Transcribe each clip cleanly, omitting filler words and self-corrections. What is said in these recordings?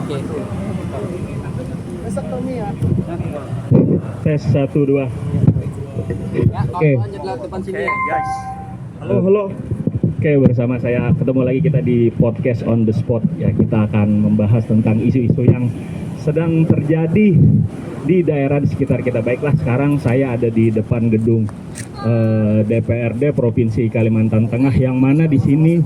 Oke. Tes 1 2. Ya, Oke. kawan-kawan jadi lewat depan sini ya. Guys. Halo. Oke, bersama saya ketemu lagi kita di podcast on the spot ya. Kita akan membahas tentang isu-isu yang sedang terjadi di daerah di sekitar kita. Baiklah, sekarang saya ada di depan gedung DPRD Provinsi Kalimantan Tengah, yang mana di sini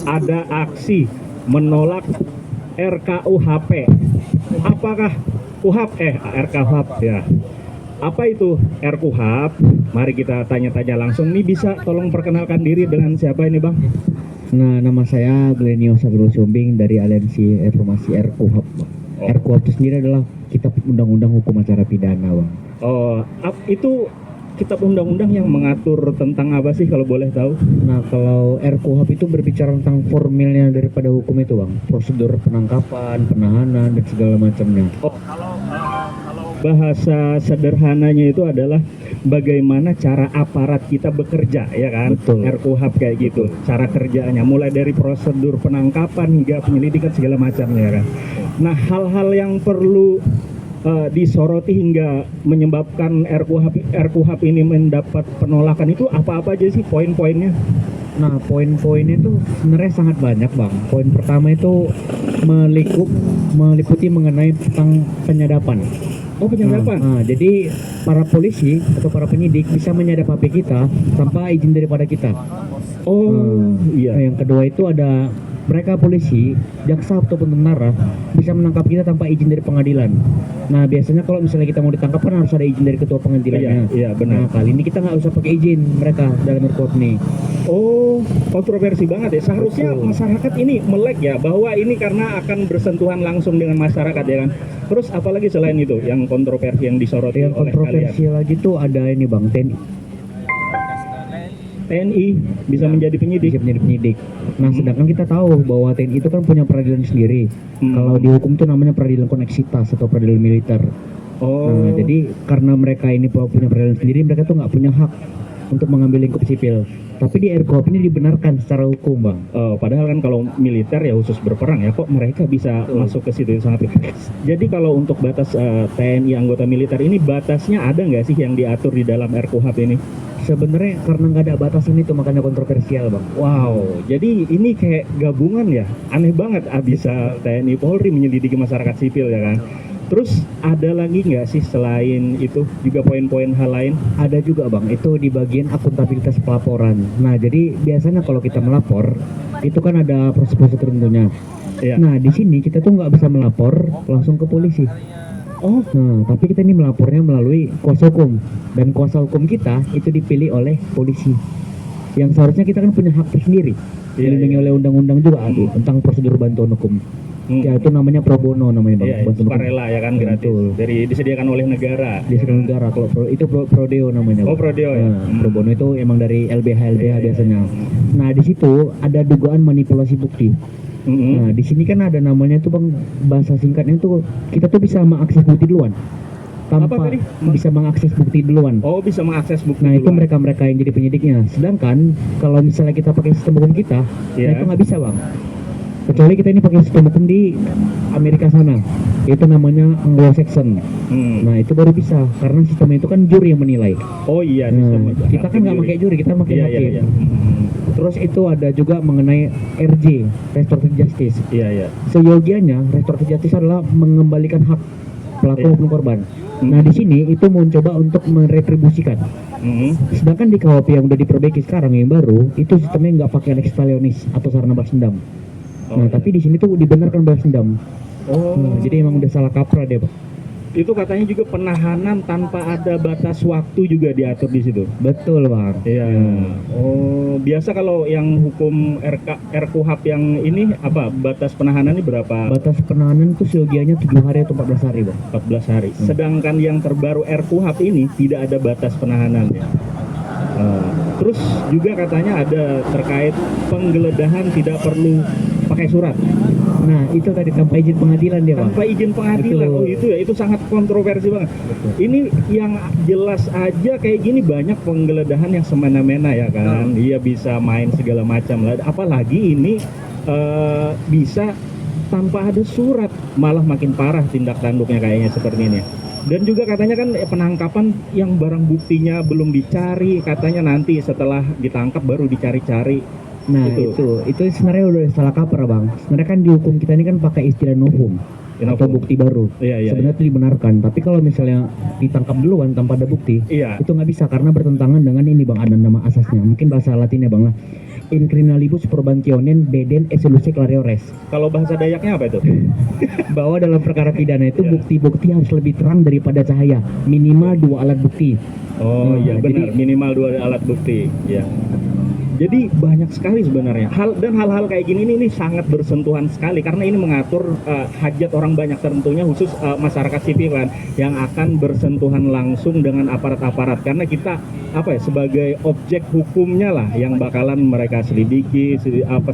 ada aksi menolak RKUHP. Apakah RKUHP ya? Apa itu RKUHP? Mari kita tanya-tanya langsung. Nih, bisa tolong perkenalkan diri dengan siapa ini, Bang? Nah, nama saya Glenio Sagro Sumbing dari Aliansi Reformasi RKUHP. Oh. RKUHP itu sendiri adalah kitab undang-undang hukum acara pidana, Bang. Oh, itu kitab undang-undang yang mengatur tentang apa sih kalau boleh tahu? Nah, kalau RKUHP itu berbicara tentang formilnya daripada hukum itu, Bang. Prosedur penangkapan, penahanan, dan segala macamnya. Oh, kalau bahasa sederhananya itu adalah bagaimana cara aparat kita bekerja, ya kan? Betul. RKUHP kayak gitu. Cara kerjanya mulai dari prosedur penangkapan hingga penyelidikan segala macamnya, ya kan? Nah, hal-hal yang perlu disoroti hingga menyebabkan RKUHP ini mendapat penolakan itu apa-apa aja sih poin-poinnya? Nah, poin-poinnya itu sebenarnya sangat banyak, Bang. Poin pertama itu meliputi mengenai tentang penyadapan. Oh, penyadapan. Nah, jadi para polisi atau para penyidik bisa menyadap HP kita tanpa izin daripada kita. Oh, iya. Nah, yang kedua itu ada mereka polisi, jaksa ataupun tentara bisa menangkap kita tanpa izin dari pengadilan. Nah, biasanya kalau misalnya kita mau ditangkap kan harus ada izin dari ketua pengadilannya. Iya, benar. Nah, kali ini kita nggak usah pakai izin mereka dalam RKUHP nih. Oh, kontroversi banget ya. Seharusnya Betul. masyarakat ini melek ya, bahwa ini karena akan bersentuhan langsung dengan masyarakat, ya kan. Terus apalagi selain itu yang kontroversi yang disoroti Yang oleh kontroversi kalian? lagi tuh ada ini, Bang, TNI bisa menjadi penyidik. bisa menjadi penyidik. Nah, sedangkan kita tahu bahwa TNI itu kan punya peradilan sendiri. Kalau di hukum itu namanya peradilan koneksitas atau peradilan militer. Oh, Nah, jadi karena mereka ini punya peradilan sendiri, mereka tuh nggak punya hak untuk mengambil lingkup sipil. Tapi di RKUHP ini dibenarkan secara hukum, Bang. padahal kan kalau militer ya khusus berperang ya, kok mereka bisa masuk ke situ sangat. Jadi kalau untuk batas TNI anggota militer ini, batasnya ada nggak sih yang diatur di dalam RKUHP ini? Sebenarnya karena nggak ada batasan itu makanya kontroversial, Bang. Wow, jadi ini kayak gabungan ya, aneh banget. Bisa TNI Polri menyelidiki masyarakat sipil, ya kan? Terus ada lagi nggak sih selain itu juga poin-poin hal lain? Ada juga, Bang, itu di bagian akuntabilitas pelaporan. Nah, jadi biasanya kalau kita melapor itu kan ada proses-proses tertentunya. Ya. Nah, di sini kita tuh nggak bisa melapor langsung ke polisi. Oh, Nah, tapi kita ini melapornya melalui kuasa hukum, dan kuasa hukum kita itu dipilih oleh polisi. Yang seharusnya kita kan punya hak tersendiri, dilindungi oleh undang-undang juga tentang prosedur bantuan hukum. Ya, itu namanya pro bono namanya, Bang. Iya, Bantuan hukum. sukarela ya kan, gratis. Betul. Dari disediakan oleh negara. Di seluruh negara. Kalau itu prodeo namanya, Oh, Bang. prodeo ya. Nah, pro bono itu emang dari LBH biasanya. Nah, di situ ada dugaan manipulasi bukti. Nah, di sini kan ada namanya tuh, Bang, bahasa singkatnya tuh kita tuh bisa mengakses bukti duluan. Tanpa Apa tadi? bisa mengakses bukti duluan. Oh, bisa mengakses bukti Nah, itu duluan. mereka-mereka yang jadi penyidiknya. Sedangkan kalau misalnya kita pakai sistem hukum kita, Iya. nah itu nggak bisa, Bang. Kecuali kita ini pakai sistem hukum di Amerika sana. Itu namanya Anglo-Saxon. Nah, itu baru bisa karena sistem itu kan juri yang menilai. Oh iya, Nah, kita kan nggak pakai juri, kita pakai Iya, hakim. iya, iya. Terus itu ada juga mengenai RJ, Restorative Justice. Iya, iya. Seyogianya Restorative Justice adalah mengembalikan hak pelaku Iya. maupun korban. Nah, di sini itu mencoba untuk meretribusikan. Sedangkan di KUHP yang udah diperbaiki sekarang yang baru, itu sistemnya nggak pakai lex talionis atau sarana balas dendam. Oh, Nah, tapi di sini tuh dibenarkan balas dendam. Oh, Nah, jadi emang udah salah kaprah dia, Pak. itu katanya juga penahanan tanpa ada batas waktu juga diatur di situ. Betul, Bang. Iya. Oh, biasa kalau yang hukum RKUHP yang ini apa batas penahanannya berapa? Batas penahanan itu seyogianya 7 hari atau 14 hari, Bang. 14 hari. Sedangkan yang terbaru RKUHP ini tidak ada batas penahanan ya. Terus juga katanya ada terkait penggeledahan tidak perlu pakai surat. Nah, itu tadi tanpa izin pengadilan dia, Bang. Tanpa izin pengadilan. Betul. Oh, itu ya, itu sangat kontroversi banget. Betul. Ini yang jelas aja kayak gini banyak penggeledahan yang semena-mena ya kan. Iya, bisa main segala macam lah. Apalagi ini bisa tanpa ada surat, malah makin parah tindak tanduknya kayaknya seperti ini. Dan juga katanya kan penangkapan yang barang buktinya belum dicari, katanya nanti setelah ditangkap baru dicari-cari. Nah itu sebenarnya udah salah kaprah bang. Sebenarnya kan di hukum kita ini kan pakai istilah novum atau bukti baru. Iya, sebenarnya itu dibenarkan. Tapi kalau misalnya ditangkap duluan tanpa ada bukti, iya, itu nggak bisa karena bertentangan dengan ini bang, ada nama asasnya. Mungkin bahasa Latinnya bang lah. In criminalibus probationem dedem exclusi clariores. Kalau bahasa Dayaknya apa itu? Bahwa dalam perkara pidana itu bukti-bukti harus lebih terang daripada cahaya, minimal 2 alat bukti. Oh iya benar, jadi, minimal 2 alat bukti. Ya. Jadi banyak sekali sebenarnya hal-hal kayak gini ini sangat bersentuhan sekali karena ini mengatur hajat orang banyak, tentunya khusus masyarakat sipil kan yang akan bersentuhan langsung dengan aparat-aparat, karena kita sebagai objek hukumnya lah yang bakalan mereka selidiki apa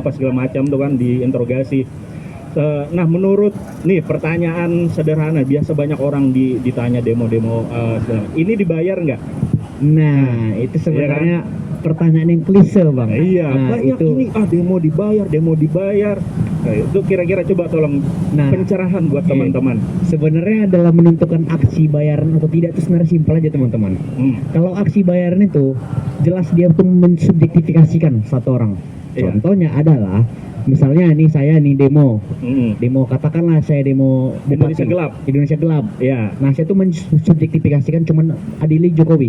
segala macam tuh kan, diinterogasi. Nah menurut nih pertanyaan sederhana, biasa banyak orang ditanya demo-demo ini dibayar nggak? Nah itu sebenarnya pertanyaan yang klise bang. Iya, nah, banyak itu ini demo dibayar. Nah, itu kira-kira coba tolong pencerahan buat teman-teman. Sebenarnya adalah menentukan aksi bayaran atau tidak itu sebenarnya simpel aja teman-teman. Kalau aksi bayaran itu jelas dia tuh mensubjektifikasikan satu orang. Contohnya adalah misalnya nih saya nih demo katakanlah saya demo Indonesia gelap ya. Nah saya tuh mensubjektifikasikan cuman adili Jokowi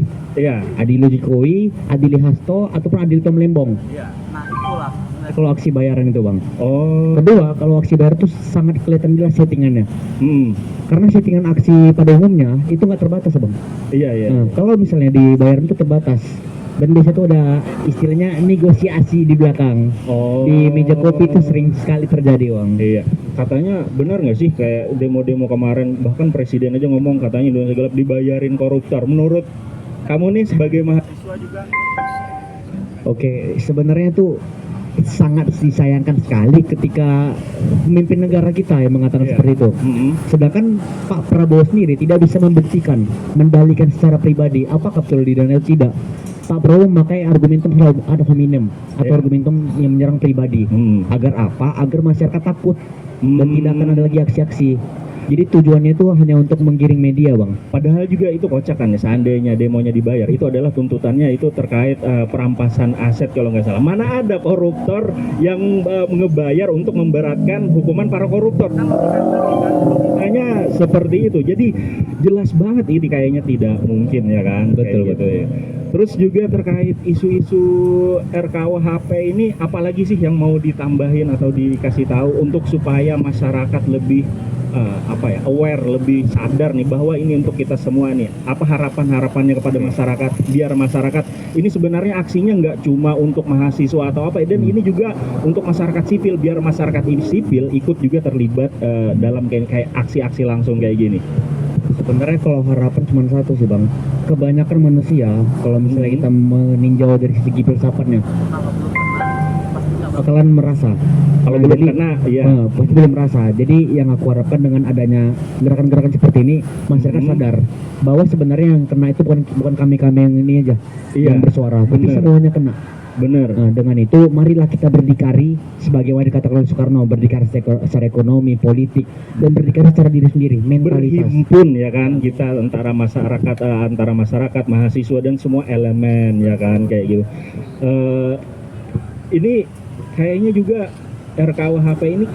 adili Jokowi, adili Hasto ataupun adili Tom Lembong. Nah itulah kalau aksi bayaran itu bang. Kedua, kalau aksi bayar itu sangat kelihatan jelas settingannya. Karena settingan aksi pada umumnya itu nggak terbatas bang. Nah, kalau misalnya dibayar itu terbatas. Dan biasa tuh ada istilahnya negosiasi di belakang. Di meja kopi itu sering sekali terjadi bang. Iya. Katanya benar nggak sih kayak demo-demo kemarin, bahkan presiden aja ngomong katanya Indonesia gelap dibayarin koruptor. Menurut kamu nih sebagai mahasiswa juga? Oke, sebenarnya tuh sangat disayangkan sekali ketika pemimpin negara kita yang mengatakan seperti itu. Sedangkan Pak Prabowo sendiri tidak bisa membuktikan, mendalikan secara pribadi apakah betul di dana atau tidak. Pak Prabowo memakai argumentum ad hominem atau argumentum yang menyerang pribadi. Agar apa? Agar masyarakat takut dan tidak akan ada lagi aksi-aksi. Jadi tujuannya itu hanya untuk menggiring media bang. Padahal juga itu kocak kan ya, seandainya demonya dibayar, itu adalah tuntutannya itu terkait perampasan aset kalau nggak salah. Mana ada koruptor yang ngebayar untuk memberatkan hukuman para koruptor? Hanya seperti itu. Jadi jelas banget ini kayaknya tidak mungkin ya kan. Betul gitu ya. Terus juga terkait isu-isu RKUHP ini, apalagi sih yang mau ditambahin atau dikasih tahu untuk supaya masyarakat lebih aware, lebih sadar nih bahwa ini untuk kita semua nih. Apa harapannya kepada masyarakat, biar masyarakat ini sebenarnya aksinya nggak cuma untuk mahasiswa atau apa, dan ini juga untuk masyarakat sipil, biar masyarakat ini sipil ikut juga terlibat dalam kayak aksi-aksi langsung kayak gini. Sebenarnya kalau harapan cuma satu sih bang, kebanyakan manusia kalau misalnya kita meninjau dari segi filsafatnya bakalan merasa kalau belum kena pasti belum merasa. Jadi yang aku harapkan dengan adanya gerakan-gerakan seperti ini, masyarakat sadar bahwa sebenarnya yang kena itu bukan kami yang ini aja yang bersuara, tapi semuanya kena. Benar. Nah, dengan itu marilah kita berdikari sebagaimana dikatakan Soekarno, berdikari secara ekonomi, politik, dan berdikari secara diri sendiri, mentalitas. Berhimpun ya kan kita antara masyarakat, mahasiswa dan semua elemen ya kan kayak gitu. Ini kayaknya juga RKUHP ini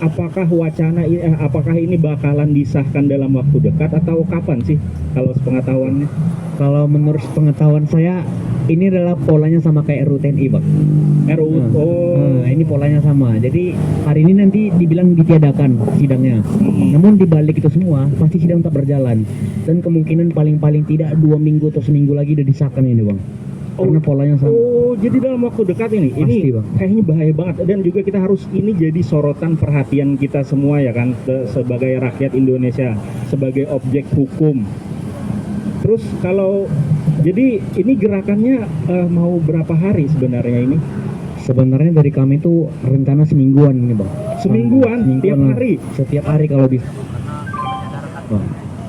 apakah wacana apakah ini bakalan disahkan dalam waktu dekat atau kapan sih kalau sepengetahuannya? Kalau menurut pengetahuan saya ini adalah polanya sama kayak RUU TNI bang. Ini polanya sama. Jadi hari ini nanti dibilang ditiadakan sidangnya. Namun dibalik itu semua pasti sidang tetap berjalan. Dan kemungkinan paling tidak 2 minggu atau seminggu lagi udah disahkan ini bang. Karena polanya sama. Jadi dalam waktu dekat ini pasti, bang. Kayaknya bahaya banget, dan juga kita harus ini jadi sorotan perhatian kita semua ya kan, sebagai rakyat Indonesia, sebagai objek hukum. Terus kalau jadi ini gerakannya mau berapa hari sebenarnya ini? Sebenarnya dari kami itu rencana semingguan ini bang. Semingguan tiap hari? Setiap hari kalau bisa.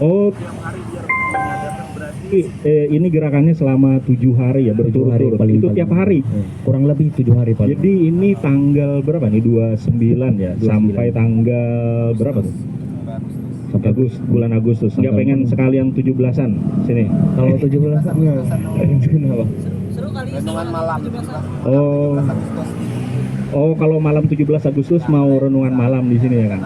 Oh. Tiap hari biar menyadarkan, berarti ini gerakannya selama 7 hari ya, 7 hari berturut-turut. paling Itu tiap hari. kurang lebih 7 hari paling. Jadi ini tanggal berapa nih? 29 ya, 29. sampai tanggal berapa tuh? Sampai Bulan Agustus. Nggak Sampai pengen sekalian 17-an sini. kalau 17 enggak. Kenapa? Seru kali renungan malam. Oh, kalau malam 17 Agustus mau renungan malam di sini ya kan.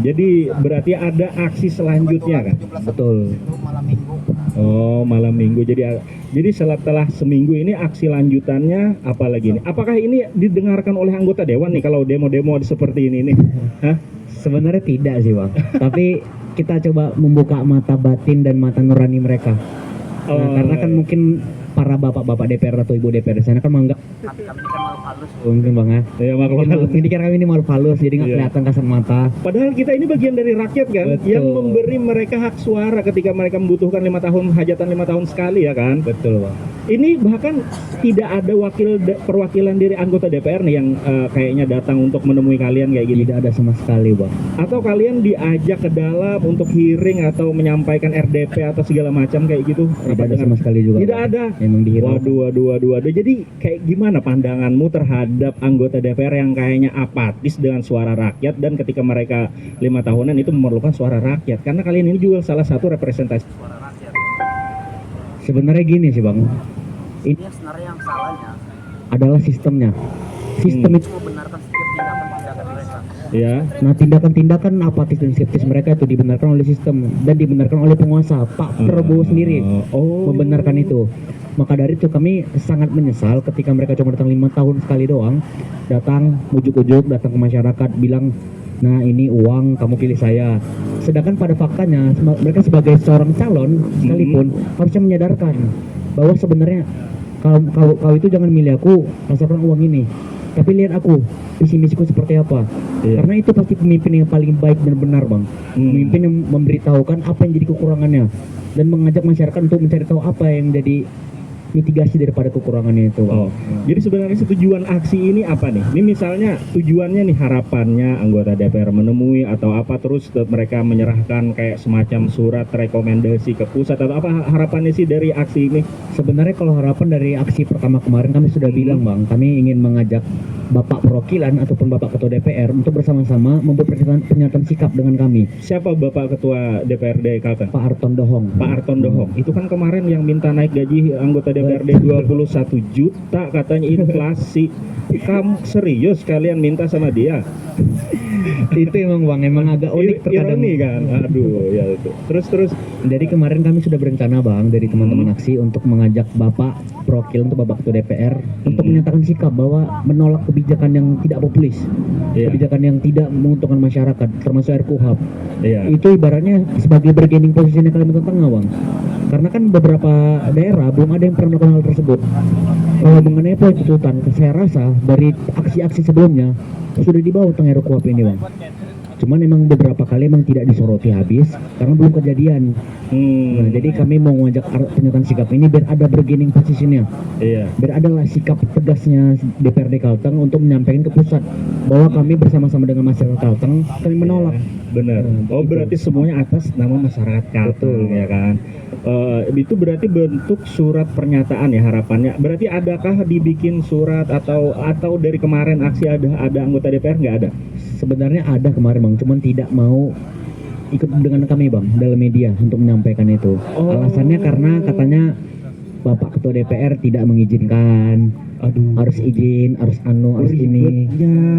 Jadi berarti ada aksi selanjutnya kan? Betul. Itu malam minggu. Oh, malam minggu. Jadi setelah seminggu ini aksi lanjutannya apa lagi nih? Apakah ini didengarkan oleh anggota dewan nih kalau demo-demo seperti ini nih? Hah? Sebenarnya tidak sih Bang. Tapi kita coba membuka mata batin dan mata nurani mereka. Karena kan mungkin para bapak-bapak DPR atau ibu DPR di sana kan menganggap Kami ini kan malu halus. mungkin Bang ya. Ya makhluk. Ini kira kami ini makhluk halus jadi nggak Iya. kelihatan kasat mata. Padahal kita ini bagian dari rakyat kan, Betul. yang memberi mereka hak suara ketika mereka membutuhkan 5 tahun hajatan 5 tahun sekali ya kan. Betul Bang. Ini bahkan tidak ada perwakilan dari anggota DPR nih yang kayaknya datang untuk menemui kalian kayak gini. Tidak ada sama sekali Bang. Atau kalian diajak ke dalam untuk hearing atau menyampaikan RDP atau segala macam kayak gitu? Tidak ada sama sekali juga. Tidak Bang. ada. Memang dihiraukan. Waduh. Jadi kayak gimana pandanganmu terhadap anggota DPR yang kayaknya apatis dengan suara rakyat dan ketika mereka 5 tahunan itu memerlukan suara rakyat? Karena kalian ini juga salah satu representasi suara rakyat. Sebenarnya gini sih Bang. Ini yang sebenarnya yang salahnya. Adalah sistemnya. Sistem itu Membenarkan setiap tindakan mereka. Ya. Nah, tindakan-tindakan apatis dan skeptis mereka itu dibenarkan oleh sistem dan dibenarkan oleh penguasa. Pak Prabowo sendiri membenarkan itu. Maka dari itu kami sangat menyesal ketika mereka cuma datang 5 tahun sekali doang, datang ujuk-ujuk datang ke masyarakat bilang, nah ini uang kamu pilih saya. Sedangkan pada faktanya mereka sebagai seorang calon sekalipun harusnya menyadarkan bahwa sebenarnya kau itu jangan milih aku berdasarkan uang ini, tapi lihat aku visi misiku seperti apa. Karena itu pasti pemimpin yang paling baik dan benar Bang. Pemimpin yang memberitahukan apa yang jadi kekurangannya dan mengajak masyarakat untuk mencari tahu apa yang jadi mitigasi daripada kekurangannya itu Bang. Jadi sebenarnya tujuan aksi ini apa nih? Ini misalnya tujuannya nih, harapannya anggota DPR menemui atau apa, terus mereka menyerahkan kayak semacam surat rekomendasi ke pusat atau apa harapannya sih dari aksi ini? Sebenarnya kalau harapan dari aksi pertama kemarin kami sudah bilang Bang, kami ingin mengajak Bapak Perwakilan ataupun Bapak Ketua DPR untuk bersama-sama membuat pernyataan sikap dengan kami. Siapa Bapak Ketua DPRD Kalteng? Pak Arton Dohong. Pak Arton Dohong. Itu kan kemarin yang minta naik gaji anggota DPRD 21 juta katanya inflasi. Kamu serius kalian minta sama dia? Itu emang Bang, emang agak unik terkadang. Ironi kan? Aduh, ya itu. Terus. Jadi kemarin kami sudah berencana Bang dari teman-teman aksi untuk mengajak Bapak Perwakilan untuk Bapak Ketua DPR untuk menyatakan sikap bahwa menolak kebijakan yang tidak populis, kebijakan yang tidak menguntungkan masyarakat, termasuk RKUHP. Itu ibaratnya sebagai bargaining posisinya Kalimantan Tengah Bang. Karena kan beberapa daerah belum ada yang pernah melakukan hal tersebut. Kalau mengenai poin tuntutan, saya rasa dari aksi-aksi sebelumnya sudah dibawa tentang RKUHP ini Bang. Cuman memang beberapa kali memang tidak disoroti habis karena belum kejadian. Nah, jadi kami mau mengajak pernyataan sikap ini biar ada bargaining posisinya. Biar adalah sikap tegasnya DPRD Kalteng untuk menyampaikan ke pusat bahwa kami bersama-sama dengan masyarakat Kalteng kami menolak. Benar. Oh, berarti semuanya atas nama masyarakat Kalteng ya kan? Itu berarti bentuk surat pernyataan ya harapannya. Berarti adakah dibikin surat atau dari kemarin aksi ada anggota DPR nggak ada? Sebenarnya ada kemarin Bang, cuman tidak mau ikut dengan kami Bang dalam media untuk menyampaikan itu. Alasannya karena katanya Bapak Ketua DPR tidak mengizinkan. Harus izin, harus harus ini.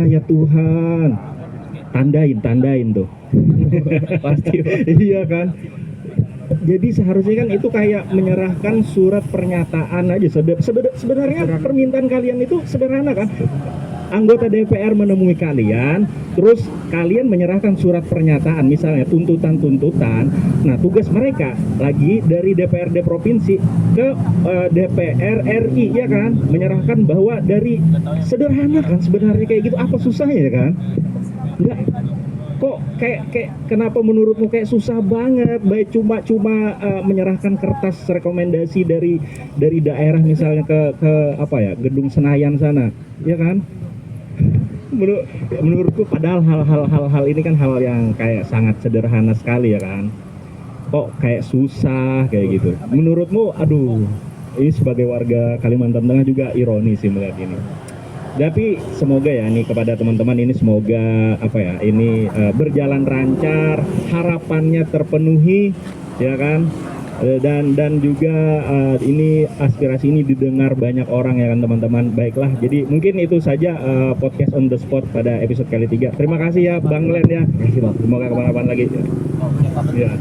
Ya Tuhan. Tandain tuh. Pasti Bang. Iya kan? Jadi seharusnya kan itu kayak menyerahkan surat pernyataan aja. Sebenarnya permintaan kalian itu sederhana kan? Anggota DPR menemui kalian, terus kalian menyerahkan surat pernyataan, misalnya tuntutan-tuntutan. Nah, tugas mereka lagi dari DPRD provinsi ke DPR RI, ya kan, menyerahkan bahwa dari sederhana kan sebenarnya kayak gitu. Apa susahnya ya kan? Enggak. Kok kayak kenapa menurutmu kayak susah banget? Baik cuma menyerahkan kertas rekomendasi dari daerah misalnya ke apa ya, Gedung Senayan sana, ya kan? Menurutku padahal hal-hal ini kan hal yang kayak sangat sederhana sekali ya kan. kok kayak susah kayak gitu. Menurutmu, aduh, ini sebagai warga Kalimantan Tengah juga ironi sih melihat ini. Tapi semoga ya nih kepada teman-teman ini semoga apa ya ini berjalan lancar, harapannya terpenuhi, ya kan? Dan juga ini aspirasi ini didengar banyak orang ya kan teman-teman. Baiklah, jadi mungkin itu saja podcast on the spot pada episode kali 3. Terima kasih ya Bang Len ya. Terima kasih Bang. Semoga kemana-mana lagi. Oke, Pak. Ya.